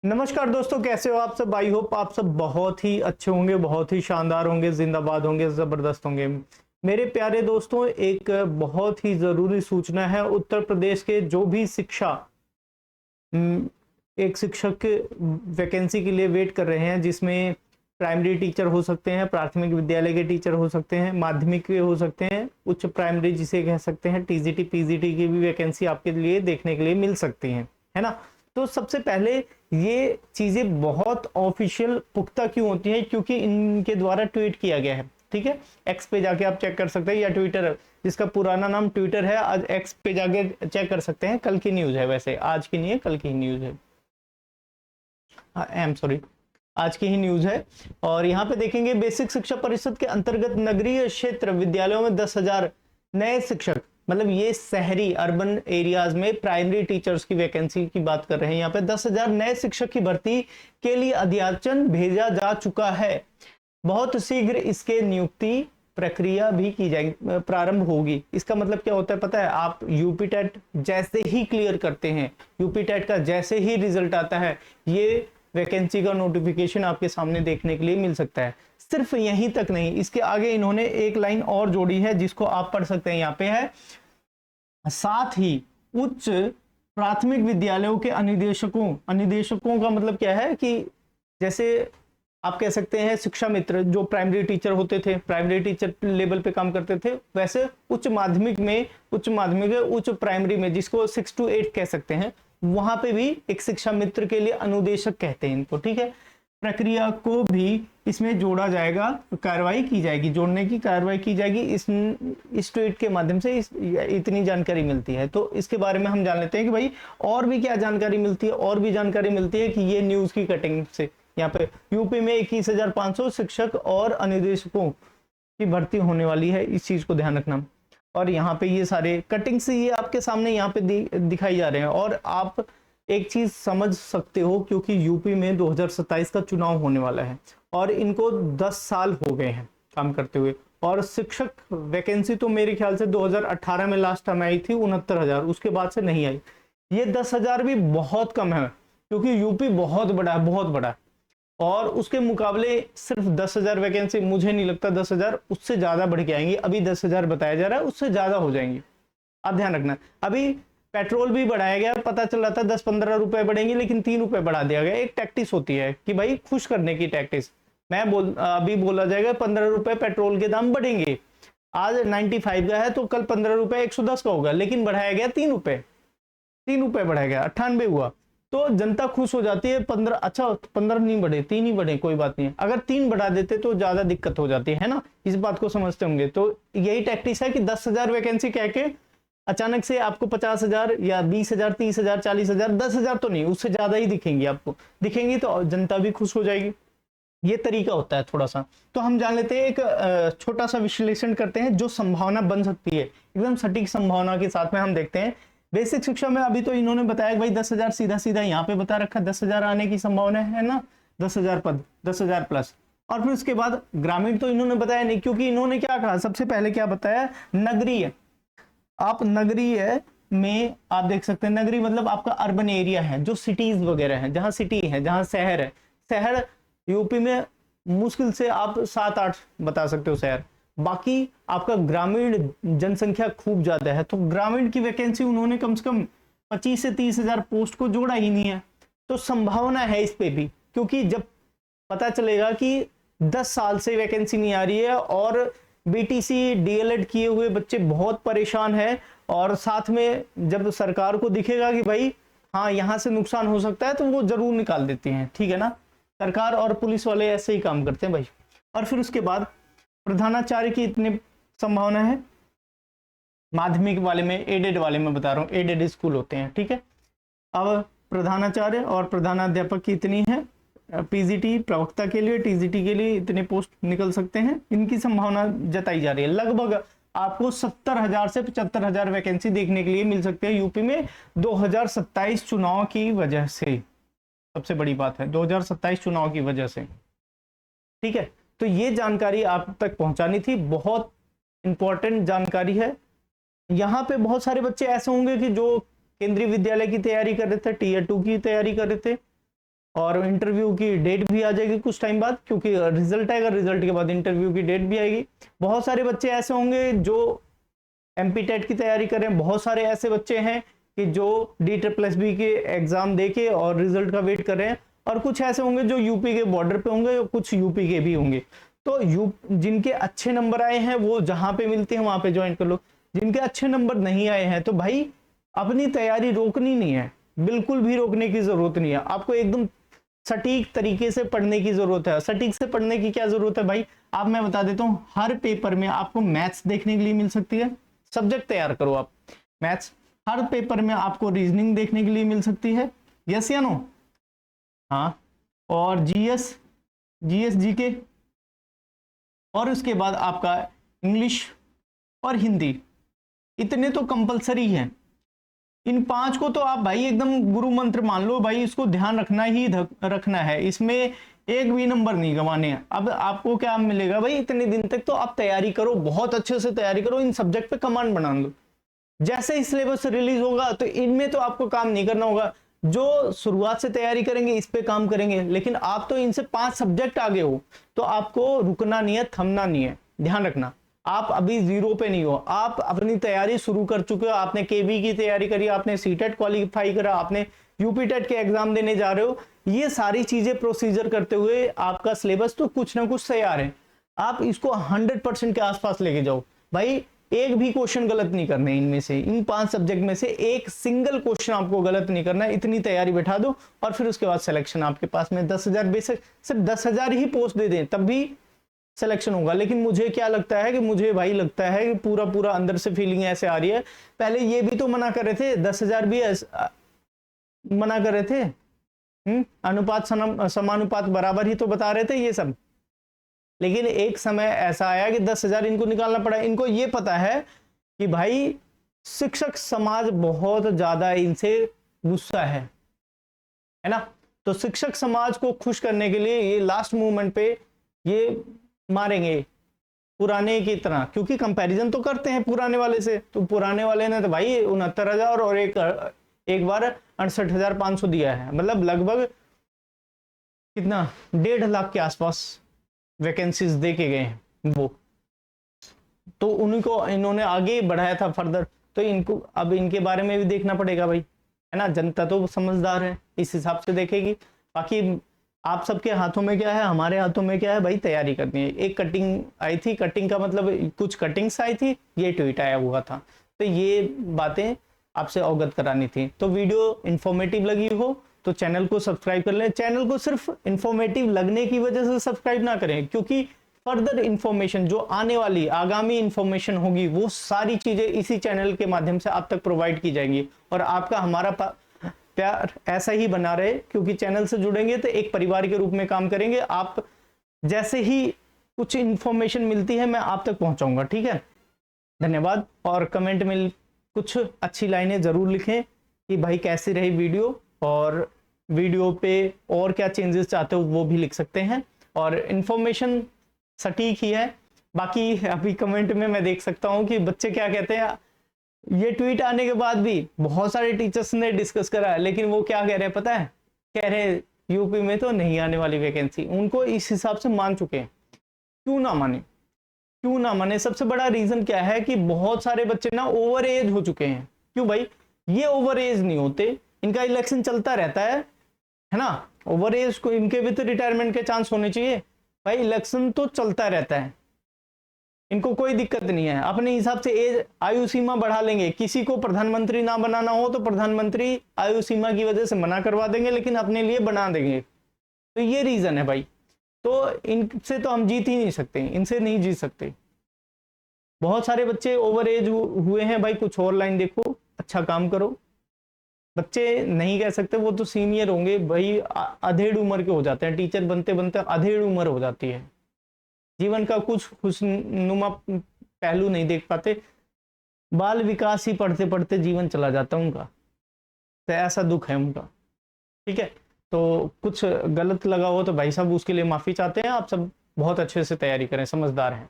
नमस्कार दोस्तों, कैसे हो आप सब। आई होप आप सब बहुत ही अच्छे होंगे, बहुत ही शानदार होंगे, जिंदाबाद होंगे, जबरदस्त होंगे। मेरे प्यारे दोस्तों, एक बहुत ही जरूरी सूचना है। उत्तर प्रदेश के जो भी शिक्षा एक शिक्षक वैकेंसी के लिए वेट कर रहे हैं, जिसमें प्राइमरी टीचर हो सकते हैं, प्राथमिक विद्यालय के टीचर हो सकते हैं, माध्यमिक के हो सकते हैं, उच्च प्राइमरी जिसे कह सकते हैं, टीजीटी पीजीटी की भी वैकेंसी आपके लिए देखने के लिए मिल सकती है ना। तो सबसे पहले ये चीजें बहुत ऑफिशियल पुख्ता क्यों होती हैं, क्योंकि इनके द्वारा ट्वीट किया गया है। ठीक है, एक्स पे जाके आप चेक कर सकते हैं, या ट्विटर जिसका पुराना नाम ट्विटर है, आज एक्स पे जाके चेक कर सकते हैं। कल की न्यूज है, वैसे आज की नहीं है, कल की ही न्यूज है। आई एम सॉरी, आज की ही न्यूज है। और यहाँ पे देखेंगे, बेसिक शिक्षा परिषद के अंतर्गत नगरीय क्षेत्र विद्यालयों में 10,000 नए शिक्षक, मतलब ये शहरी अर्बन एरियाज में प्राइमरी टीचर्स की वैकेंसी की बात कर रहे हैं। यहाँ पे 10,000 नए शिक्षक की भर्ती के लिए अध्याचन भेजा जा चुका है। बहुत शीघ्र इसके नियुक्ति प्रक्रिया भी की जाएगी, प्रारंभ होगी। इसका मतलब क्या होता है पता है? आप यूपी टेट जैसे ही क्लियर करते हैं, यूपी टेट का जैसे ही रिजल्ट आता है, ये वैकेंसी का नोटिफिकेशन आपके सामने देखने के लिए मिल सकता है। सिर्फ यहीं तक नहीं, इसके आगे इन्होंने एक लाइन और जोड़ी है जिसको आप पढ़ सकते हैं। यहाँ पे है, साथ ही उच्च प्राथमिक विद्यालयों के अनुदेशकों का मतलब क्या है कि जैसे आप कह सकते हैं शिक्षा मित्र जो प्राइमरी टीचर होते थे, प्राइमरी टीचर लेवल पे काम करते थे, वैसे उच्च प्राइमरी में, जिसको 6 to 8 कह सकते हैं, वहां पे भी एक शिक्षा मित्र के लिए अनुदेशक कहते हैं इनको। ठीक है, प्रक्रिया को भी इसमें जोड़ा जाएगा, कार्रवाई की जाएगी, जोड़ने की कार्रवाई की जाएगी। इस ट्वीट के माध्यम से इतनी जानकारी मिलती है। तो इसके बारे में हम जान लेते हैं कि भाई और भी क्या जानकारी मिलती है। और भी जानकारी मिलती है कि ये न्यूज की कटिंग से यहाँ पे यूपी में 21,500 शिक्षक और अनुदेशकों की भर्ती होने वाली है। इस चीज को ध्यान रखना। और यहाँ पे ये सारे कटिंग से ये आपके सामने यहाँ पे दिखाई जा रहे हैं। और आप एक चीज समझ सकते हो, क्योंकि यूपी में 2027 का चुनाव होने वाला है और इनको 10 साल हो गए हैं काम करते हुए। और शिक्षक वैकेंसी तो मेरे ख्याल से 2018 में लास्ट टाइम आई थी 69,000, उसके बाद से नहीं आई। ये 10,000 भी बहुत कम है, क्योंकि यूपी बहुत बड़ा है, बहुत बड़ा। और उसके मुकाबले सिर्फ 10,000 वैकेंसी, मुझे नहीं लगता 10,000, उससे ज्यादा बढ़ के आएंगी। अभी 10,000 बताया जा रहा है, उससे ज्यादा हो जाएंगी। आप ध्यान रखना। अभी पेट्रोल भी बढ़ाया गया, पता चल रहा था 10-15 रुपए बढ़ेंगे, लेकिन 3 रुपए बढ़ा दिया गया। एक टैक्टिस होती है कि भाई खुश करने की टैक्टिस। अभी बोला जाएगा 15 रुपए पेट्रोल के दाम बढ़ेंगे। आज 95 का है तो कल 15 रुपए 110 का होगा, लेकिन बढ़ाया गया 3 रुपए, 3 रुपए बढ़ाया गया, 98 हुआ। तो जनता खुश हो जाती है। 15, अच्छा 15 नहीं बढ़े, 3 ही बढ़े, कोई बात नहीं। अगर 3 बढ़ा देते तो ज्यादा दिक्कत हो जाती है ना, इस बात को समझते होंगे। तो यही टैक्टिस है कि 10,000 वैकेंसी कह के अचानक से आपको 50,000 या 20,000, 30,000, 40,000, 10,000 तो नहीं, उससे ज्यादा ही दिखेंगी आपको। दिखेंगी तो जनता भी खुश हो जाएगी। ये तरीका होता है थोड़ा सा। तो हम जान लेते हैं, एक छोटा सा विश्लेषण करते हैं जो संभावना बन सकती है, एकदम सटीक संभावना के साथ में हम देखते हैं। बेसिक शिक्षा में अभी तो इन्होंने बताया कि भाई 10,000 सीधा सीधा यहाँ पे बता रखा, 10,000 आने की संभावना है ना, 10,000 पद, 10,000 प्लस। और फिर उसके बाद ग्रामीण तो इन्होंने बताया नहीं, क्योंकि इन्होंने क्या कहा, सबसे पहले क्या बताया, नगरीय। आप नगरीय में आप देख सकते हैं, नगरी मतलब आपका अर्बन एरिया है, जो सिटीज वगैरह है, जहां सिटी है, जहां शहर है। शहर यूपी में मुश्किल से आप 7-8 बता सकते हो शहर। बाकी आपका ग्रामीण जनसंख्या खूब ज्यादा है, तो ग्रामीण की वैकेंसी उन्होंने कम से कम 25 से 30,000 पोस्ट को जोड़ा ही नहीं है। तो संभावना है इस पे भी, क्योंकि जब पता चलेगा कि 10 साल से वैकेंसी नहीं आ रही है और बीटीसी डीएलएड किए हुए बच्चे बहुत परेशान हैं, और साथ में जब सरकार को दिखेगा कि भाई हाँ यहाँ से नुकसान हो सकता है, तो वो जरूर निकाल देती हैं। ठीक है ना, सरकार और पुलिस वाले ऐसे ही काम करते हैं भाई। और फिर उसके बाद प्रधानाचार्य की इतनी संभावना है, माध्यमिक वाले में, एडेड वाले में बता रहा हूँ, एडेड स्कूल होते हैं। ठीक है, अब प्रधानाचार्य और प्रधानाध्यापक की इतनी है। पीजीटी प्रवक्ता के लिए, टीजीटी के लिए इतने पोस्ट निकल सकते हैं, इनकी संभावना जताई जा रही है। लगभग आपको 70,000 से 75,000 वैकेंसी देखने के लिए मिल सकते हैं यूपी में 2027 चुनाव की वजह से। सबसे बड़ी बात है 2027 चुनाव की वजह से। ठीक है, तो ये जानकारी आप तक पहुंचानी थी, बहुत इंपॉर्टेंट जानकारी है। यहाँ पे बहुत सारे बच्चे ऐसे होंगे कि जो केंद्रीय विद्यालय की तैयारी कर रहे थे, टीयर 2 की तैयारी कर रहे थे, और इंटरव्यू की डेट भी आ जाएगी कुछ टाइम बाद, क्योंकि रिजल्ट आएगा, रिजल्ट के बाद इंटरव्यू की डेट भी आएगी। बहुत सारे बच्चे ऐसे होंगे जो एमपी टेट की तैयारी करें, बहुत सारे ऐसे बच्चे हैं कि जो DSSB के एग्जाम देके और रिजल्ट का वेट कर रहे हैं, और कुछ ऐसे होंगे जो यूपी के बॉर्डर पे होंगे, कुछ यूपी के भी होंगे। तो जिनके अच्छे नंबर आए हैं वो जहां पे मिलते हैं वहां पे ज्वाइन कर लो। जिनके अच्छे नंबर नहीं आए हैं तो भाई अपनी तैयारी रोकनी नहीं है, बिल्कुल भी रोकने की जरूरत नहीं है। आपको एकदम सटीक तरीके से पढ़ने की जरूरत है। सटीक से पढ़ने की क्या जरूरत है भाई, आप मैं बता देता हूं, हर पेपर में आपको मैथ्स देखने के लिए मिल सकती है, सब्जेक्ट तैयार करो आप मैथ्स। हर पेपर में आपको रीजनिंग देखने के लिए मिल सकती है, यस या नो? हाँ, और जीएस जीके, और उसके बाद आपका इंग्लिश और हिंदी, इतने तो कंपलसरी हैं। इन 5 को तो आप भाई एकदम गुरु मंत्र मान लो भाई, इसको ध्यान रखना ही रखना है, इसमें एक भी नंबर नहीं गंवाने हैं। अब आपको क्या मिलेगा भाई, इतने दिन तक तो आप तैयारी करो, बहुत अच्छे से तैयारी करो, इन सब्जेक्ट पे कमांड बना लो। जैसे ही सिलेबस रिलीज होगा तो इनमें तो आपको काम नहीं करना होगा, जो शुरुआत से तैयारी करेंगे इस पे काम करेंगे। लेकिन आप तो इनसे 5 सब्जेक्ट आगे हो, तो आपको रुकना नहीं है, थमना नहीं है। ध्यान रखना, आप अभी 0 पे नहीं हो, आप अपनी तैयारी शुरू कर चुके हो। आपने केवी की तैयारी करी, आपने सीटेट क्वालिफाई करा, आपने यूपी टेट के एग्जाम देने जा रहे हो। ये सारी चीजें प्रोसीजर करते हुए आपका सिलेबस तो कुछ ना कुछ तैयार है। आप इसको 100% के आसपास लेके जाओ भाई। एक भी क्वेश्चन गलत नहीं करने इनमें से, इन 5 सब्जेक्ट में से एक सिंगल क्वेश्चन आपको गलत नहीं करना है। इतनी तैयारी बैठा दो और फिर उसके बाद सिलेक्शन आपके पास में 10,000, बेशक सिर्फ 10,000 ही पोस्ट दे दें तब भी सिलेक्शन होगा। लेकिन मुझे क्या लगता है कि मुझे भाई लगता है कि पूरा अंदर से फीलिंग ऐसे आ रही है, पहले ये भी तो मना कर रहे थे, 10,000 भी मना कर रहे थे, अनुपात समानुपात बराबर ही तो बता रहे थे ये सब। लेकिन एक समय ऐसा आया कि 10,000 इनको निकालना पड़ा। इनको ये पता है कि भाई शिक्षक समाज बहुत ज्यादा इनसे गुस्सा है ना। तो शिक्षक समाज को खुश करने के लिए ये लास्ट मोमेंट पे ये मारेंगे पुराने की तरह, क्योंकि कंपैरिजन तो करते हैं पुराने वाले से। तो पुराने वाले ने तो भाई 69,000 और एक बार 68,500 दिया है, मतलब लगभग कितना 1.5 लाख के आसपास वैकेंसीज दे के गए हैं वो। तो उन्हीं को इन्होंने आगे बढ़ाया था फर्दर, तो इनको अब इनके बारे में भी देखना पड़ेगा भाई, है ना। जनता तो समझदार है, इस हिसाब से देखेगी। बाकी आप सबके हाथों में क्या है, हमारे हाथों में क्या है भाई, तैयारी करनी है। एक कटिंग आई थी, कटिंग का मतलब कुछ कटिंग्स आई थी, ये ट्वीट आया हुआ था, तो ये बातें आपसे अवगत करानी थी। तो वीडियो इंफॉर्मेटिव लगी हो तो चैनल को सब्सक्राइब कर लें। चैनल को सिर्फ इंफॉर्मेटिव लगने की वजह से सब्सक्राइब ना करें, क्योंकि फर्दर इंफॉर्मेशन जो आने वाली आगामी इंफॉर्मेशन होगी वो सारी चीजें इसी चैनल के माध्यम से आप तक प्रोवाइड की जाएंगी। और आपका हमारा प्यार ऐसा ही बना रहे, क्योंकि चैनल से जुड़ेंगे तो एक परिवार के रूप में काम करेंगे। आप जैसे ही कुछ इंफॉर्मेशन मिलती है मैं आप तक पहुंचाऊंगा, ठीक है। धन्यवाद। और कमेंट में कुछ अच्छी लाइनें जरूर लिखें कि भाई कैसी रही वीडियो, और वीडियो पे और क्या चेंजेस चाहते हो वो भी लिख सकते हैं। और इंफॉर्मेशन सटीक ही है। बाकी अभी कमेंट में मैं देख सकता हूं कि बच्चे क्या कहते हैं। ये ट्वीट आने के बाद भी बहुत सारे टीचर्स ने डिस्कस करा है, लेकिन वो क्या कह रहे हैं पता है, कह रहे हैं यूपी में तो नहीं आने वाली वैकेंसी। उनको इस हिसाब से मान चुके हैं। क्यों ना माने, क्यों ना माने। सबसे बड़ा रीजन क्या है कि बहुत सारे बच्चे ना ओवर एज हो चुके हैं। क्यों भाई, ये ओवर एज नहीं होते, इनका इलेक्शन चलता रहता है ना। ओवर एज को इनके भी तो रिटायरमेंट के चांस होने चाहिए भाई, इलेक्शन तो चलता रहता है, इनको कोई दिक्कत नहीं है। अपने हिसाब से एज आयु सीमा बढ़ा लेंगे। किसी को प्रधानमंत्री ना बनाना हो तो प्रधानमंत्री आयु सीमा की वजह से मना करवा देंगे, लेकिन अपने लिए बना देंगे। तो ये रीजन है भाई। तो इनसे तो हम जीत ही नहीं सकते, इनसे नहीं जीत सकते। बहुत सारे बच्चे ओवर एज हुए हैं भाई, कुछ और लाइन देखो, अच्छा काम करो। बच्चे नहीं कह सकते, वो तो सीनियर होंगे भाई, अधेड़ उम्र के हो जाते हैं। टीचर बनते बनते अधेड़ उम्र हो जाती है, जीवन का कुछ खुशनुमा पहलू नहीं देख पाते। बाल विकास ही पढ़ते पढ़ते जीवन चला जाता है उनका, तो ऐसा दुख है उनका, ठीक है। तो कुछ गलत लगा हो तो भाई साहब उसके लिए माफी चाहते हैं। आप सब बहुत अच्छे से तैयारी करें, समझदार हैं।